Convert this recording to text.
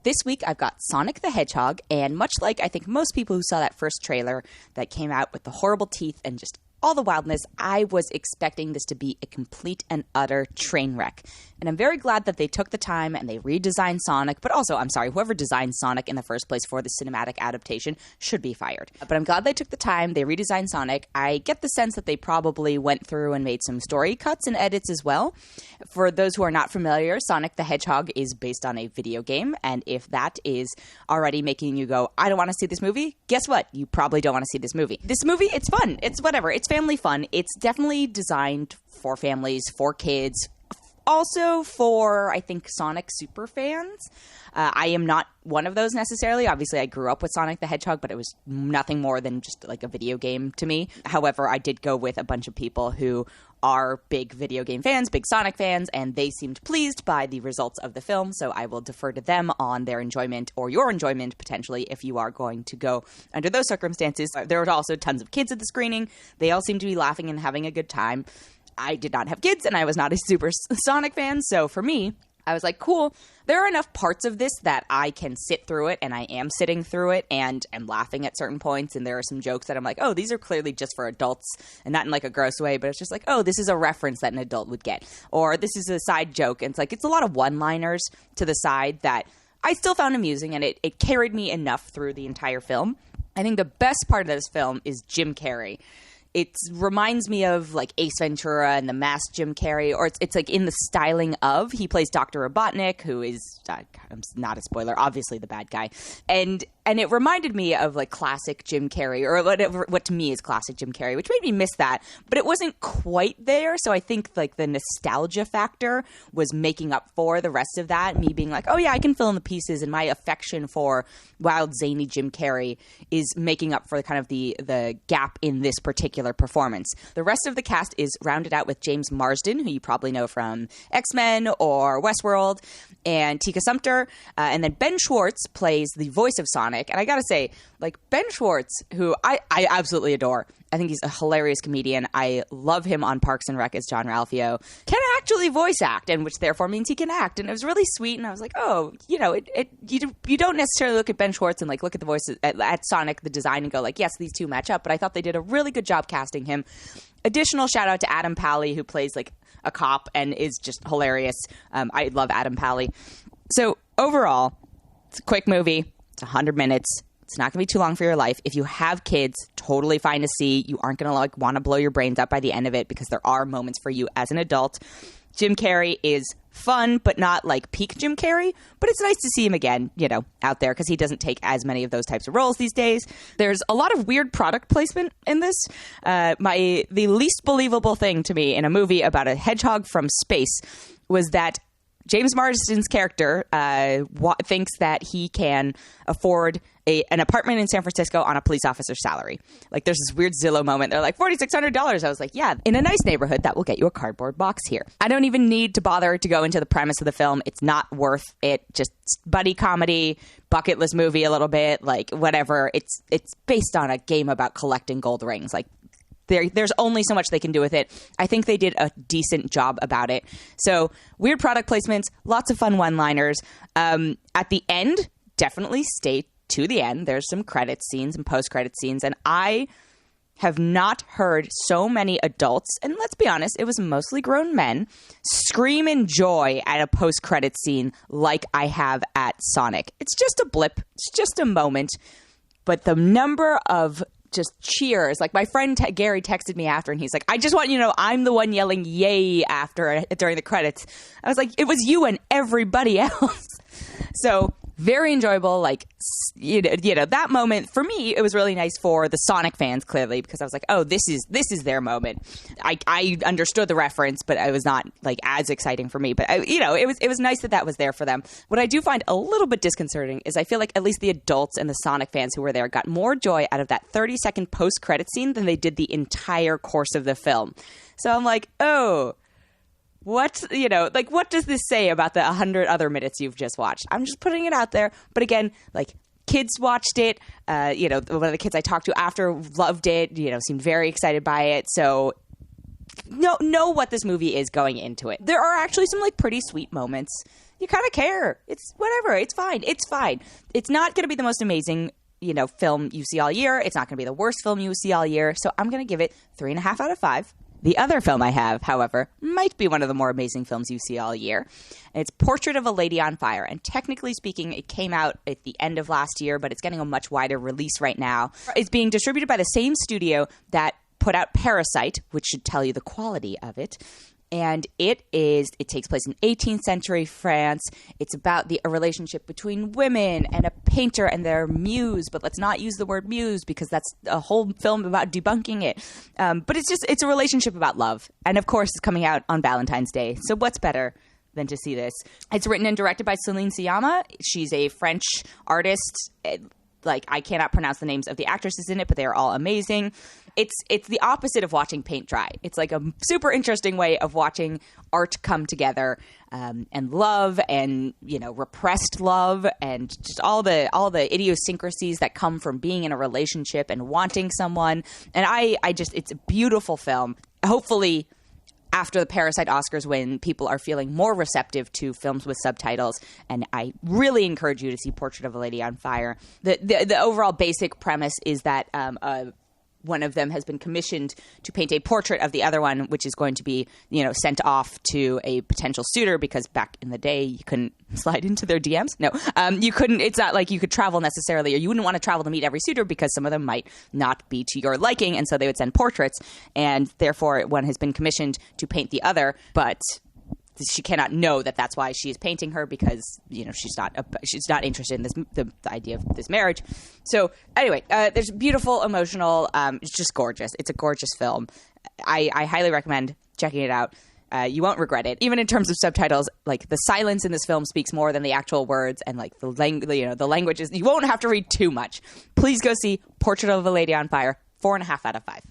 this week I've got Sonic the Hedgehog, and much like I think most people who saw that first trailer that came out with the horrible teeth and just all the wildness, I was expecting this to be a complete and utter train wreck. And I'm very glad that they took the time and they redesigned Sonic, but also, I'm sorry, whoever designed Sonic in the first place for the cinematic adaptation should be fired. But I'm glad they took the time, they redesigned Sonic. I get the sense that they probably went through and made some story cuts and edits as well. For those who are not familiar, Sonic the Hedgehog is based on a video game, and if that is already making you go, I don't want to see this movie, guess what? You probably don't want to see this movie. This movie, it's fun. It's whatever. It's family fun. It's definitely designed for families, for kids, also for, I think, Sonic super fans. I am not one of those necessarily. Obviously, I grew up with Sonic the Hedgehog, but it was nothing more than just like a video game to me. However, I did go with a bunch of people who are big video game fans, big Sonic fans, and they seemed pleased by the results of the film, so I will defer to them on their enjoyment or your enjoyment, potentially, if you are going to go under those circumstances. There were also tons of kids at the screening. They all seemed to be laughing and having a good time. I did not have kids, and I was not a super Sonic fan, so for me, I was like, cool, there are enough parts of this that I can sit through it, and I am sitting through it, and am laughing at certain points, and there are some jokes that I'm like, oh, these are clearly just for adults, and not in like a gross way, but it's just like, oh, this is a reference that an adult would get, or this is a side joke, and it's like, it's a lot of one-liners to the side that I still found amusing, and it carried me enough through the entire film. I think the best part of this film is Jim Carrey. It reminds me of like Ace Ventura and the Masked Jim Carrey, or it's like in the styling of, he plays Dr. Robotnik, who is, not a spoiler, obviously the bad guy. And it reminded me of like classic Jim Carrey, or whatever, what to me is classic Jim Carrey, which made me miss that, but it wasn't quite there. So I think like the nostalgia factor was making up for the rest of that. Me being like, oh yeah, I can fill in the pieces, and my affection for wild, zany Jim Carrey is making up for kind of the gap in this particular performance. The rest of the cast is rounded out with James Marsden, who you probably know from X-Men or Westworld, and Tika Sumpter, and then Ben Schwartz plays the voice of Sonic. And I gotta say, like, Ben Schwartz, who I absolutely adore. I think he's a hilarious comedian. I love him on Parks and Rec as John Ralphio. Can actually voice act, and which therefore means he can act. And it was really sweet. And I was like, oh, you know, you don't necessarily look at Ben Schwartz and like look at the voices at Sonic, the design, and go like, yes, these two match up. But I thought they did a really good job casting him. Additional shout out to Adam Pally, who plays like a cop and is just hilarious. I love Adam Pally. So overall, it's a quick movie. It's 100 minutes. It's not going to be too long for your life. If you have kids, totally fine to see. You aren't going to like want to blow your brains out by the end of it, because there are moments for you as an adult. Jim Carrey is fun, but not like peak Jim Carrey. But it's nice to see him again, you know, out there, because he doesn't take as many of those types of roles these days. There's a lot of weird product placement in this. The least believable thing to me in a movie about a hedgehog from space was that James Marsden's character thinks that he can afford an apartment in San Francisco on a police officer's salary. Like, there's this weird Zillow moment. They're like, $4,600. I was like, yeah, in a nice neighborhood, that will get you a cardboard box here. I don't even need to bother to go into the premise of the film. It's not worth it. Just buddy comedy, bucket list movie a little bit, like whatever. It's based on a game about collecting gold rings. Like, there's only so much they can do with it. I think they did a decent job about it. So, weird product placements, lots of fun one-liners. At the end, definitely stay to the end. There's some credit scenes and post-credit scenes, and I have not heard so many adults, and let's be honest, it was mostly grown men, scream in joy at a post-credit scene like I have at Sonic. It's just a blip. It's just a moment. But the number of just cheers. Like, my friend Gary texted me after, and he's like, I just want you to know I'm the one yelling yay during the credits. I was like, it was you and everybody else. So very enjoyable. Like, you know, that moment for me, it was really nice for the Sonic fans, clearly, because I was like, oh, this is their moment. I understood the reference, but it was not like as exciting for me. But it was nice that was there for them. What I do find a little bit disconcerting is I feel like at least the adults and the Sonic fans who were there got more joy out of that 30-second post-credit scene than they did the entire course of the film. So I'm like, oh, what does this say about the 100 other minutes you've just watched? I'm just putting it out there. But again, like, kids watched it. One of the kids I talked to after loved it, seemed very excited by it. So know what this movie is going into it. There are actually some like pretty sweet moments you kind of care. It's whatever. It's fine. It's fine. It's not going to be the most amazing, film you see all year. It's not going to be the worst film you see all year. So I'm going to give it 3.5 out of 5. The other film I have, however, might be one of the more amazing films you see all year. It's Portrait of a Lady on Fire. And technically speaking, it came out at the end of last year, but it's getting a much wider release right now. It's being distributed by the same studio that put out Parasite, which should tell you the quality of it. And it takes place in 18th century France. It's about a relationship between women and a painter and their muse, but let's not use the word muse because that's a whole film about debunking it. But it's a relationship about love. And of course, it's coming out on Valentine's Day. So what's better than to see this? It's written and directed by Celine Sciamma. She's a French artist. I cannot pronounce the names of the actresses in it, but they are all amazing. It's the opposite of watching paint dry. It's like a super interesting way of watching art come together, and love, and repressed love, and just all the idiosyncrasies that come from being in a relationship and wanting someone. And it's a beautiful film. Hopefully, after the Parasite Oscars win, people are feeling more receptive to films with subtitles, and I really encourage you to see Portrait of a Lady on Fire. The overall basic premise is that one of them has been commissioned to paint a portrait of the other one, which is going to be, sent off to a potential suitor, because back in the day you couldn't slide into their DMs. No, you couldn't. It's not like you could travel necessarily, or you wouldn't want to travel to meet every suitor because some of them might not be to your liking, and so they would send portraits, and therefore one has been commissioned to paint the other, but she cannot know that that's why she is painting her, because she's not interested in the idea of this marriage. So anyway, there's beautiful, emotional. It's just gorgeous. It's a gorgeous film. I highly recommend checking it out. You won't regret it. Even in terms of subtitles, the silence in this film speaks more than the actual words, and the languages. You won't have to read too much. Please go see Portrait of a Lady on Fire. 4.5 out of 5.